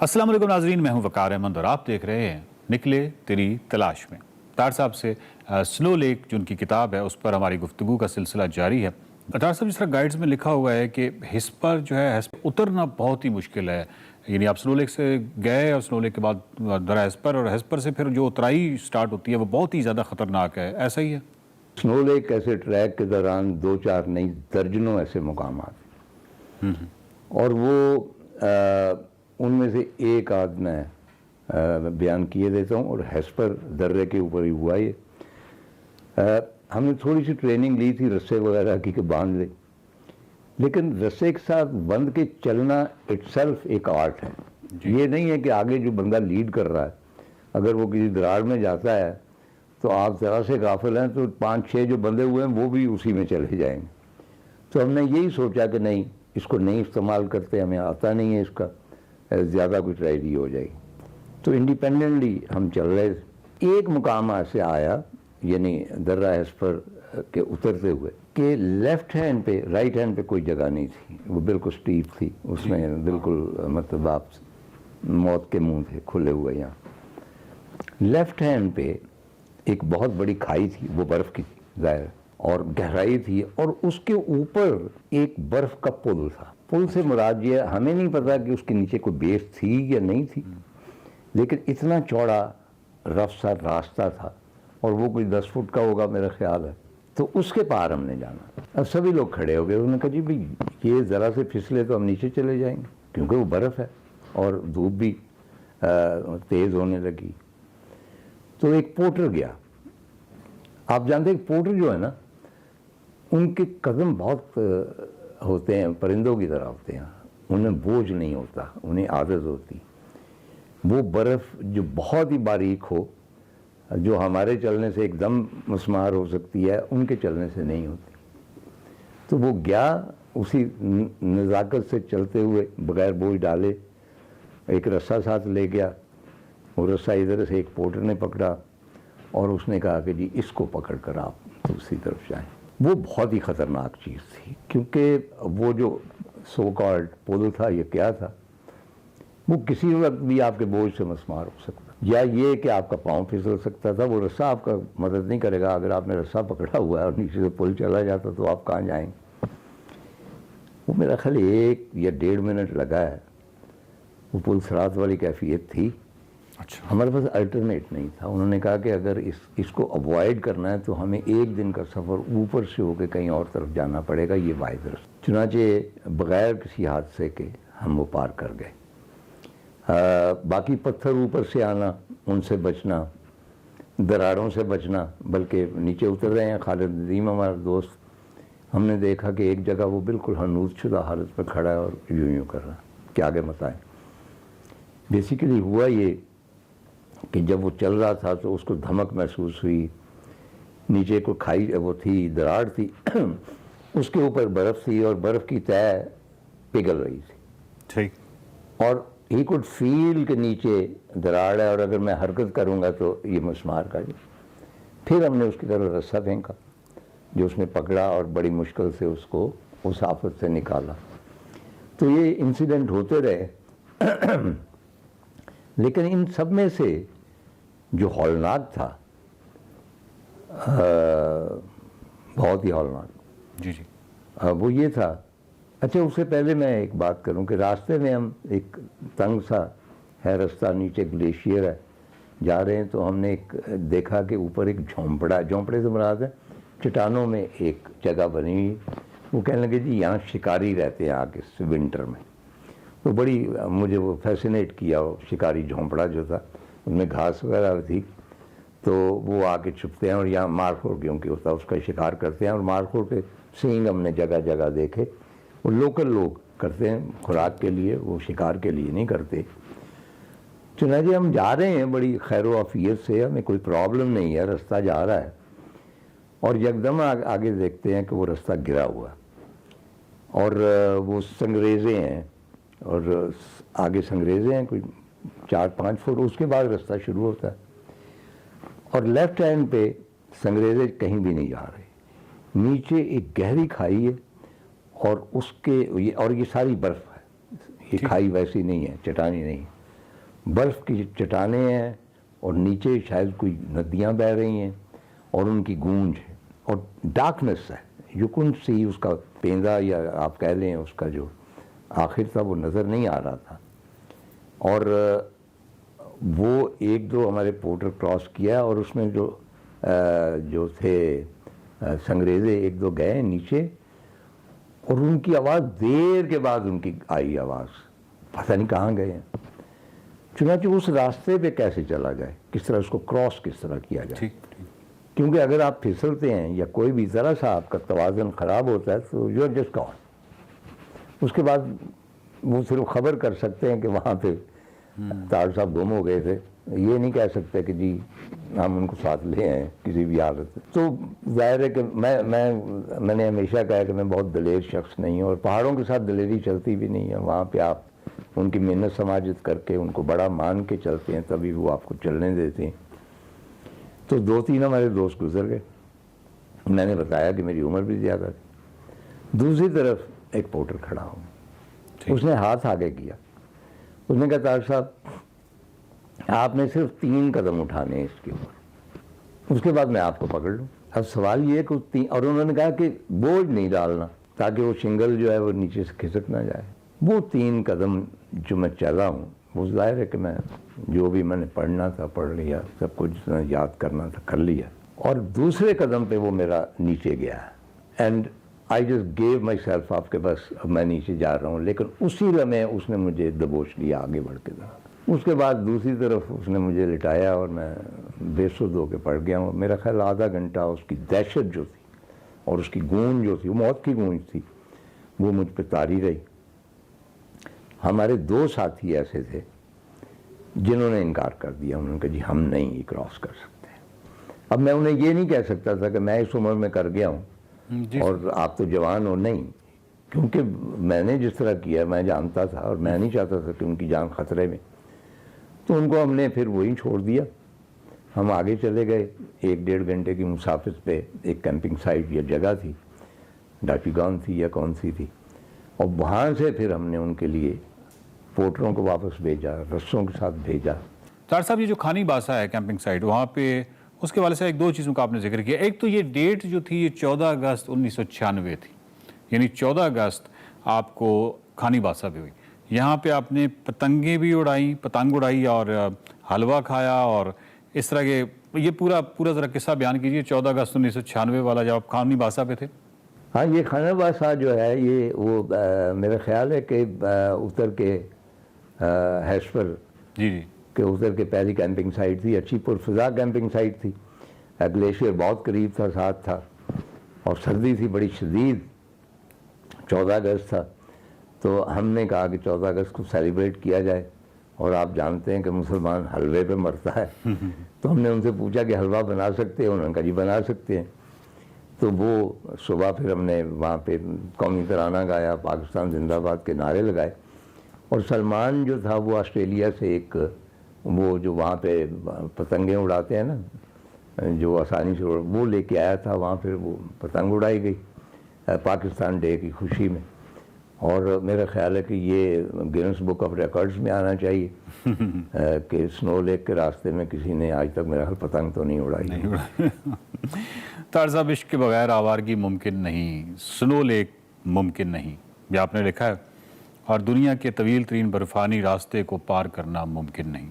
السلام علیکم ناظرین، میں ہوں وقار احمد اور آپ دیکھ رہے ہیں نکلے تیری تلاش میں۔ طاہر صاحب سے سلو لیک جو ان کی کتاب ہے اس پر ہماری گفتگو کا سلسلہ جاری ہے۔ طاہر صاحب، جس طرح گائیڈز میں لکھا ہوا ہے کہ ہسپر جو ہے اترنا بہت ہی مشکل ہے، یعنی آپ سلو لیک سے گئے اور سلو لیک کے بعد درہ ہسپر، اور ہسپر سے پھر جو اترائی سٹارٹ ہوتی ہے وہ بہت ہی زیادہ خطرناک ہے، ایسا ہی ہے؟ سنو لیک ایسے ٹریک کے دوران 2-4 نہیں درجنوں ایسے مقامات ہیں، اور وہ ان میں سے ایک آدھ میں بیان کیے دیتا ہوں، اور ہسپر درے کے اوپر ہی ہوا یہ۔ ہم نے تھوڑی سی ٹریننگ لی تھی رسے وغیرہ کی کہ باندھ لے، لیکن رسے کے ساتھ بندھ کے چلنا اٹ سیلف ایک آرٹ ہے۔ یہ نہیں ہے کہ آگے جو بندہ لیڈ کر رہا ہے اگر وہ کسی دراڑ میں جاتا ہے تو آپ ذرا سے غافل ہیں تو 5-6 جو بندے ہوئے ہیں وہ بھی اسی میں چلے جائیں گے۔ تو ہم نے یہی سوچا کہ نہیں، اس کو نہیں استعمال کرتے، ہمیں آتا نہیں ہے اس کا، زیادہ کوئی ٹریجڈی ہو جائے گی۔ تو انڈیپینڈنٹلی ہم چل رہے تھے، ایک مقام ایسے آیا، یعنی درہ ہسپر کے اترتے ہوئے، کہ لیفٹ ہینڈ پہ رائٹ ہینڈ پہ کوئی جگہ نہیں تھی، وہ بالکل سٹیپ تھی، اس میں بالکل مطلب آپ موت کے منہ تھے کھلے ہوئے۔ یہاں لیفٹ ہینڈ پہ ایک بہت بڑی کھائی تھی، وہ برف کی تھی ظاہر، اور گہرائی تھی، اور اس کے اوپر ایک برف کا پل تھا۔ پل سے مراد یہ، ہمیں نہیں پتا کہ اس کے نیچے کوئی بیس تھی یا نہیں تھی، لیکن اتنا چوڑا رف سا راستہ تھا، اور وہ کوئی 10 فٹ کا ہوگا میرا خیال ہے۔ تو اس کے پار ہم نے جانا۔ اب سبھی لوگ کھڑے ہو گئے، انہوں نے کہا جی بھائی یہ ذرا سے پھسلے تو ہم نیچے چلے جائیں گے، کیونکہ وہ برف ہے اور دھوپ بھی تیز ہونے لگی۔ تو ایک پورٹر گیا۔ آپ جانتے ہیں پورٹر جو ہے نا، ان کے قدم بہت ہوتے ہیں، پرندوں کی طرح ہوتے ہیں، انہیں بوجھ نہیں ہوتا، انہیں عادت ہوتی۔ وہ برف جو بہت ہی باریک ہو، جو ہمارے چلنے سے ایک دم مسمار ہو سکتی ہے، ان کے چلنے سے نہیں ہوتی۔ تو وہ گیا اسی نزاکت سے چلتے ہوئے، بغیر بوجھ ڈالے، ایک رسہ ساتھ لے گیا۔ وہ رسہ ادھر سے ایک پورٹر نے پکڑا، اور اس نے کہا کہ جی اس کو پکڑ کر آپ دوسری طرف جائیں۔ وہ بہت ہی خطرناک چیز تھی، کیونکہ وہ جو سو کالڈ پل تھا، یہ کیا تھا، وہ کسی وقت بھی آپ کے بوجھ سے مسمار ہو سکتا، یا یہ کہ آپ کا پاؤں پھسل سکتا تھا۔ وہ رسہ آپ کا مدد نہیں کرے گا، اگر آپ نے رسہ پکڑا ہوا ہے اور نیچے سے پل چلا جاتا تو آپ کہاں جائیں گے۔ وہ میرا خیال 1 یا 1.5 منٹ لگا ہے۔ وہ پل صراط والی کیفیت تھی۔ اچھا، ہمارے پاس الٹرنیٹ نہیں تھا۔ انہوں نے کہا کہ اگر اس کو اوائڈ کرنا ہے تو ہمیں 1 دن کا سفر اوپر سے ہو کے کہیں اور طرف جانا پڑے گا، یہ واحد رستہ۔ چنانچہ بغیر کسی حادثے کے ہم وہ پار کر گئے۔ باقی پتھر اوپر سے آنا، ان سے بچنا، دراڑوں سے بچنا، بلکہ نیچے اتر رہے ہیں، خالد ندیم ہمارا دوست، ہم نے دیکھا کہ ایک جگہ وہ بالکل حنوط شدہ حالت پہ کھڑا ہے اور یوں کر رہا ہے کہ آگے مت آئے۔ بیسیکلی ہوا یہ کہ جب وہ چل رہا تھا تو اس کو دھمک محسوس ہوئی، نیچے کو کھائی وہ تھی، دراڑ تھی، اس کے اوپر برف تھی، اور برف کی تہ پگھل رہی تھی، ٹھیک، اور ہی کوڈ فیل کہ نیچے دراڑ ہے، اور اگر میں حرکت کروں گا تو یہ مسمار کا جائے۔ پھر ہم نے اس کی طرف رسہ پھینکا جو اس نے پکڑا، اور بڑی مشکل سے اس کو اس آفت سے نکالا۔ تو یہ انسیڈنٹ ہوتے رہے، لیکن ان سب میں سے جو ہولناک تھا، بہت ہی ہولناک، جی جی، وہ یہ تھا۔ اچھا، اس سے پہلے میں ایک بات کروں کہ راستے میں ہم ایک تنگ سا ہے رستہ، نیچے گلیشیئر ہے، جا رہے ہیں، تو ہم نے ایک دیکھا کہ اوپر ایک جھونپڑا، جھونپڑے سے مراد ہے چٹانوں میں ایک جگہ بنی ہوئی۔ وہ کہنے لگے جی یہاں شکاری رہتے ہیں آگے ونٹر میں۔ وہ بڑی مجھے وہ فیسینیٹ کیا، وہ شکاری جھونپڑا جو تھا، اس میں گھاس وغیرہ تھی، تو وہ آ کے چھپتے ہیں، اور یہاں مارخور کیونکہ ہوتا ہے اس کا شکار کرتے ہیں، اور مارخور کے سینگ ہم نے جگہ جگہ دیکھے۔ وہ لوکل لوگ کرتے ہیں خوراک کے لیے، وہ شکار کے لیے نہیں کرتے۔ چنانچہ ہم جا رہے ہیں بڑی خیر و عافیت سے، ہمیں کوئی پرابلم نہیں ہے، رستہ جا رہا ہے، اور یکدم آگے دیکھتے ہیں کہ وہ رستہ گرا ہوا، اور وہ سنگریزے ہیں، اور آگے سنگریزے ہیں کوئی 4-5 فٹ، اس کے بعد رستہ شروع ہوتا ہے، اور لیفٹ ہینڈ پہ سنگریزے کہیں بھی نہیں جا رہے، نیچے ایک گہری کھائی ہے، اور اس کے اور یہ ساری برف ہے، یہ کھائی ویسی نہیں ہے، چٹانی نہیں ہے، برف کی چٹانیں ہیں اور نیچے شاید کوئی ندیاں بہہ رہی ہیں اور ان کی گونج ہے اور ڈارکنیس ہے. یو کن سی اس کا پیندہ یا آپ کہہ لیں اس کا جو آخر تھا وہ نظر نہیں آ رہا تھا. اور وہ ایک دو ہمارے پورٹر کراس کیا اور اس میں جو تھے سنگریزے ایک دو گئے نیچے اور ان کی آواز دیر کے بعد ان کی آئی آواز, پتہ نہیں کہاں گئے ہیں. چنانچہ اس راستے پہ کیسے چلا جائے, کس طرح اس کو کراس کس طرح کیا جائے, کیونکہ اگر آپ پھسلتے ہیں یا کوئی بھی ذرا سا آپ کا توازن خراب ہوتا ہے تو یو آر جسٹ گون. اس کے بعد وہ صرف خبر کر سکتے ہیں کہ وہاں پہ طاہر صاحب گم ہو گئے تھے, یہ نہیں کہہ سکتے کہ جی ہم ان کو ساتھ لے آئے کسی بھی حالت. تو ظاہر ہے کہ میں نے ہمیشہ کہا کہ میں بہت دلیر شخص نہیں ہوں اور پہاڑوں کے ساتھ دلیری چلتی بھی نہیں ہے. وہاں پہ آپ ان کی محنت سماجت کر کے ان کو بڑا مان کے چلتے ہیں تبھی وہ آپ کو چلنے دیتے ہیں. تو 2-3 ہمارے دوست گزر گئے. میں نے بتایا کہ میری عمر بھی زیادہ تھی. دوسری طرف ایک پورٹر کھڑا ہوں, اس نے ہاتھ آگے کیا, اس نے کہا طاہر صاحب آپ نے صرف 3 قدم اٹھانے ہیں اس کے اوپر, اس کے بعد میں آپ کو پکڑ لوں. اب سوال یہ کہ اور انہوں نے کہا کہ بوجھ نہیں ڈالنا تاکہ وہ شنگل جو ہے وہ نیچے سے کھسک نہ جائے. وہ 3 قدم جو میں چلا ہوں وہ ظاہر ہے کہ میں جو بھی میں نے پڑھنا تھا پڑھ لیا, سب کچھ جتنا یاد کرنا تھا کر لیا, اور دوسرے قدم پہ وہ میرا نیچے گیا and I just give my self آپ کے بس اب میں نیچے جا رہا ہوں. لیکن اسی لمحے اس نے مجھے دبوچ لیا آگے بڑھ کے. اس کے بعد دوسری طرف اس نے مجھے لٹایا اور میں بے سود ہو کے پڑ گیا ہوں. میرا خیال آدھا گھنٹہ اس کی دہشت جو تھی اور اس کی گونج جو تھی وہ موت کی گونج تھی, وہ مجھ پہ طاری رہی. ہمارے 2 ساتھی ایسے تھے جنہوں نے انکار کر دیا, انہوں نے کہا جی ہم نہیں کراس کر سکتے. اب میں انہیں یہ نہیں کہہ سکتا تھا کہ میں اس عمر میں کر گیا ہوں اور آپ تو جوان ہو, نہیں, کیونکہ میں نے جس طرح کیا میں جانتا تھا اور میں نہیں چاہتا تھا کہ ان کی جان خطرے میں. تو ان کو ہم نے پھر وہیں چھوڑ دیا. ہم آگے چلے گئے 1-1.5 گھنٹے کی مسافت پہ ایک کیمپنگ سائٹ یا جگہ تھی, ڈاٹیگان تھی یا کون سی تھی, اور وہاں سے پھر ہم نے ان کے لیے پورٹروں کو واپس بھیجا, رسوں کے ساتھ بھیجا. طاہر صاحب یہ جو کھانی باسا ہے کیمپنگ سائٹ, وہاں پہ اس کے والے سے 1-2 چیزوں کا آپ نے ذکر کیا. ایک تو یہ ڈیٹ جو تھی یہ 14 اگست 1996 تھی, یعنی 14 اگست آپ کو کھانی باسا بھی ہوئی. یہاں پہ آپ نے پتنگیں بھی اڑائیں, پتنگ اڑائی اور حلوہ کھایا اور اس طرح کے. یہ پورا ذرا قصہ بیان کیجیے 14 اگست 1996 والا جب آپ کھانی باسا پہ تھے. ہاں, یہ کھانا باسا جو ہے یہ وہ میرا خیال ہے کہ اتر کے ہیشپر جی کہ اتر کے پہلی کیمپنگ سائٹ تھی, اچھی پرفضا کیمپنگ سائٹ تھی. گلیشیئر بہت قریب تھا, ساتھ تھا, اور سردی تھی بڑی شدید. 14 اگست تھا تو ہم نے کہا کہ 14 اگست کو سیلیبریٹ کیا جائے, اور آپ جانتے ہیں کہ مسلمان حلوے پہ مرتا ہے. تو ہم نے ان سے پوچھا کہ حلوہ بنا سکتے ہیں, انہوں نے کہا جی بنا سکتے ہیں. تو وہ صبح پھر ہم نے وہاں پہ قومی ترانہ گایا, پاکستان زندہ باد کے نعرے لگائے, اور سلمان جو تھا وہ آسٹریلیا سے ایک وہ جو وہاں پہ پتنگیں اڑاتے ہیں نا, جو آسانی سے وہ لے کے آیا تھا. وہاں پھر وہ پتنگ اڑائی گئی پاکستان ڈے کی خوشی میں, اور میرا خیال ہے کہ یہ گینس بک آف ریکارڈز میں آنا چاہیے کہ سنو لیک کے راستے میں کسی نے آج تک میرا خیال پتنگ تو نہیں اڑائی. طاہر صاحب عشق کے بغیر آوارگی ممکن نہیں, سنو لیک ممکن نہیں, یہ آپ نے لکھا ہے, اور دنیا کے طویل ترین برفانی راستے کو پار کرنا ممکن نہیں.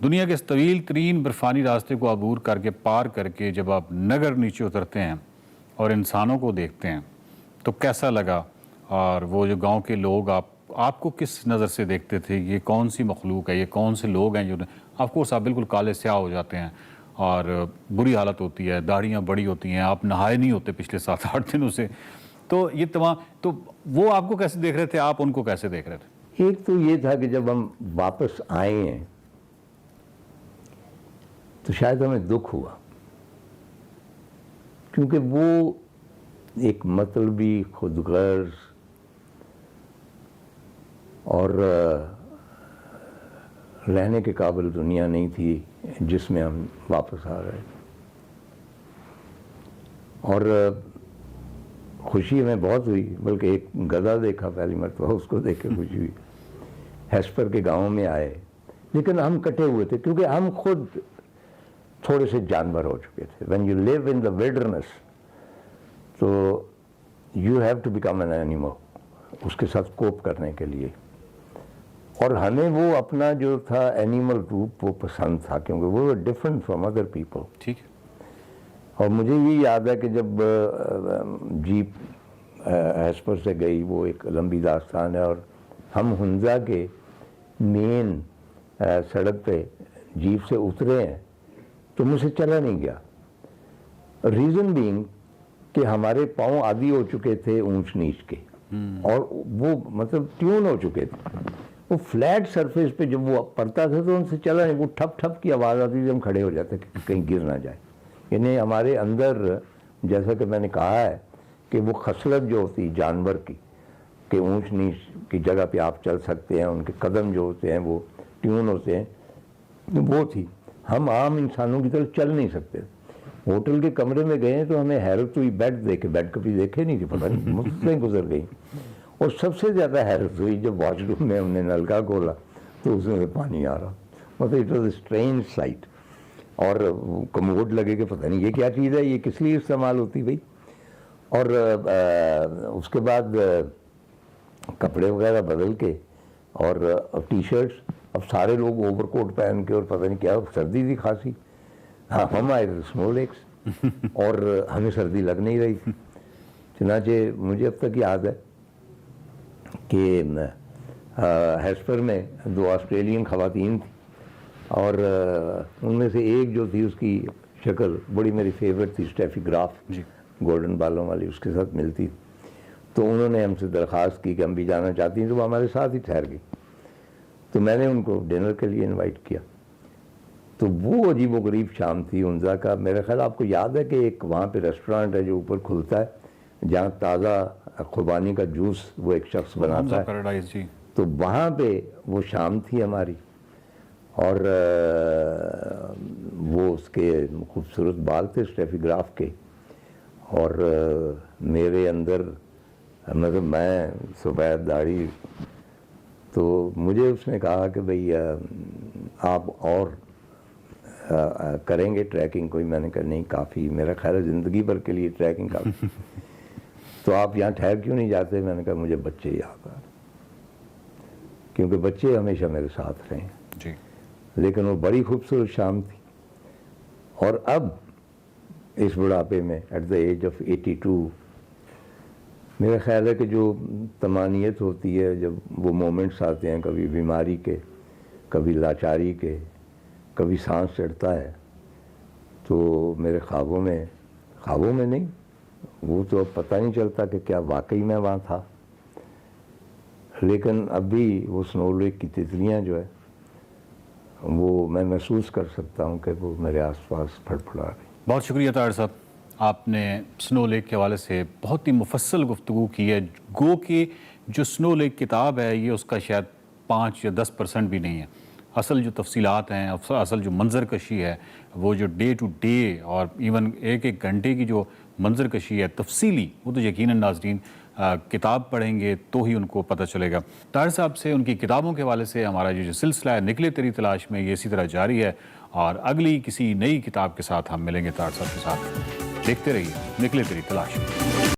دنیا کے اس طویل ترین برفانی راستے کو عبور کر کے پار کر کے جب آپ نگر نیچے اترتے ہیں اور انسانوں کو دیکھتے ہیں تو کیسا لگا؟ اور وہ جو گاؤں کے لوگ آپ کو کس نظر سے دیکھتے تھے؟ یہ کون سی مخلوق ہے, یہ کون سے لوگ ہیں جو آف کورس آپ بالکل کالے سیاہ ہو جاتے ہیں اور بری حالت ہوتی ہے, داڑھیاں بڑی ہوتی ہیں, آپ نہائے نہیں ہوتے پچھلے 7-8 دنوں سے. تو یہ تمام, تو وہ آپ کو کیسے دیکھ رہے تھے, آپ ان کو کیسے دیکھ رہے تھے؟ ایک تو یہ تھا کہ جب ہم واپس آئے ہیں تو شاید ہمیں دکھ ہوا, کیونکہ وہ ایک مطلبی خود غرض اور رہنے کے قابل دنیا نہیں تھی جس میں ہم واپس آ رہے. اور خوشی ہمیں بہت ہوئی, بلکہ ایک گدھا دیکھا پہلی مرتبہ, اس کو دیکھ کے خوشی ہوئی. ہیسپر کے گاؤں میں آئے لیکن ہم کٹے ہوئے تھے کیونکہ ہم خود تھوڑے سے جانور ہو چکے تھے. When you leave in the wilderness تو you have to become an animal, اس کے ساتھ کوپ کرنے کے لیے. اور ہمیں وہ اپنا جو تھا اینیمل روپ وہ پسند تھا کیونکہ وہ ڈفرنٹ فرام ادر پیپل. ٹھیک ہے. اور مجھے یہ یاد ہے کہ جب جیپ ہیسپر سے گئی, وہ ایک لمبی داستان ہے, اور ہم ہنزا کے مین سڑک پہ جیپ سے اترے ہیں تو مجھ سے چلا نہیں گیا. ریزن بینگ کہ ہمارے پاؤں عادی ہو چکے تھے اونچ نیچ کے, اور وہ مطلب ٹیون ہو چکے تھے. وہ فلیٹ سرفیس پہ جب وہ پڑتا تھا تو ان سے چلا نہیں, وہ ٹھپ ٹھپ کی آواز آتی تھی, ہم کھڑے ہو جاتے کہ کہیں گر نہ جائے. یعنی ہمارے اندر, جیسا کہ میں نے کہا ہے کہ وہ خصلت جو ہوتی جانور کی کہ اونچ نیچ کی جگہ پہ آپ چل سکتے ہیں, ان کے قدم جو ہوتے ہیں وہ ٹیون ہوتے ہیں, وہ تھی. ہم عام انسانوں کی طرح چل نہیں سکتے. ہوٹل کے کمرے میں گئے تو ہمیں حیرت ہوئی, بیڈ کبھی دیکھے نہیں تھے, پتہ نہیں مجھ گزر گئی. اور سب سے زیادہ حیرت ہوئی جب واش روم میں ہم نے نل کا کھولا تو اس میں پانی آ رہا. مطلب it was a strange sight. اور کموڈ لگے کہ پتہ نہیں یہ کیا چیز ہے, یہ کس لیے استعمال ہوتی بھائی. اور اس کے بعد کپڑے وغیرہ بدل کے اور ٹی شرٹس, اب سارے لوگ اوور کوٹ پہن کے, اور پتہ نہیں کیا سردی تھی خاصی. ہاں ہم آئے تھے سنو لیکس اور ہمیں سردی لگ نہیں رہی تھی. چنانچہ مجھے اب تک یاد ہے کہ ہیسپر میں 2 آسٹریلین خواتین تھیں, اور ان میں سے ایک جو تھی اس کی شکل بڑی میری فیوریٹ تھی, اسٹیفی گراف, گولڈن بالوں والی, اس کے ساتھ ملتی. تو انہوں نے ہم سے درخواست کی کہ ہم بھی جانا چاہتی ہیں, تو وہ ہمارے ساتھ ہی ٹھہر گئی. تو میں نے ان کو ڈنر کے لیے انوائٹ کیا. تو وہ عجیب و غریب شام تھی ہنزا کا. میرا خیال آپ کو یاد ہے کہ ایک وہاں پہ ریسٹورانٹ ہے جو اوپر کھلتا ہے جہاں تازہ خوبانی کا جوس وہ ایک شخص بناتا ہے, تو وہاں پہ وہ شام تھی ہماری. اور وہ اس کے خوبصورت بال تھے اسٹیفی گراف کے, اور میرے اندر مطلب میں سفید داڑھی. تو مجھے اس نے کہا کہ بھئی آپ اور کریں گے ٹریکنگ کوئی. میں نے کہا نہیں کافی, میرا خیال ہے زندگی بھر کے لیے ٹریکنگ کافی. تو آپ یہاں ٹھہر کیوں نہیں جاتے؟ میں نے کہا مجھے بچے یاد آ رہے, کیونکہ بچے ہمیشہ میرے ساتھ رہے ہیں جی. لیکن وہ بڑی خوبصورت شام تھی. اور اب اس بڑھاپے میں ایٹ دا ایج آف 82 میرا خیال ہے کہ جو طمانیت ہوتی ہے جب وہ مومنٹس آتے ہیں, کبھی بیماری کے, کبھی لاچاری کے, کبھی سانس چڑھتا ہے, تو میرے خوابوں میں نہیں, وہ تو اب پتہ نہیں چلتا کہ کیا واقعی میں وہاں تھا. لیکن اب بھی وہ سنو لیک کی تتلیاں جو ہے وہ میں محسوس کر سکتا ہوں کہ وہ میرے آس پاس پھڑپھڑا رہی. بہت شکریہ طاہر صاحب, آپ نے سنو لیک کے حوالے سے بہت ہی مفصل گفتگو کی ہے. گو کہ جو سنو لیک کتاب ہے یہ اس کا شاید 5 یا 10% بھی نہیں ہے. اصل جو تفصیلات ہیں, اصل جو منظر کشی ہے, وہ جو ڈے ٹو ڈے اور ایون ایک گھنٹے کی جو منظر کشی ہے تفصیلی, وہ تو یقیناً ناظرین کتاب پڑھیں گے تو ہی ان کو پتہ چلے گا. طاہر صاحب سے ان کی کتابوں کے حوالے سے ہمارا جو سلسلہ ہے نکلے تیری تلاش میں, یہ اسی طرح جاری ہے, اور اگلی کسی نئی کتاب کے ساتھ ہم ملیں گے طاہر صاحب کے ساتھ. دیکھتے رہیے نکلے تیری تلاش میں.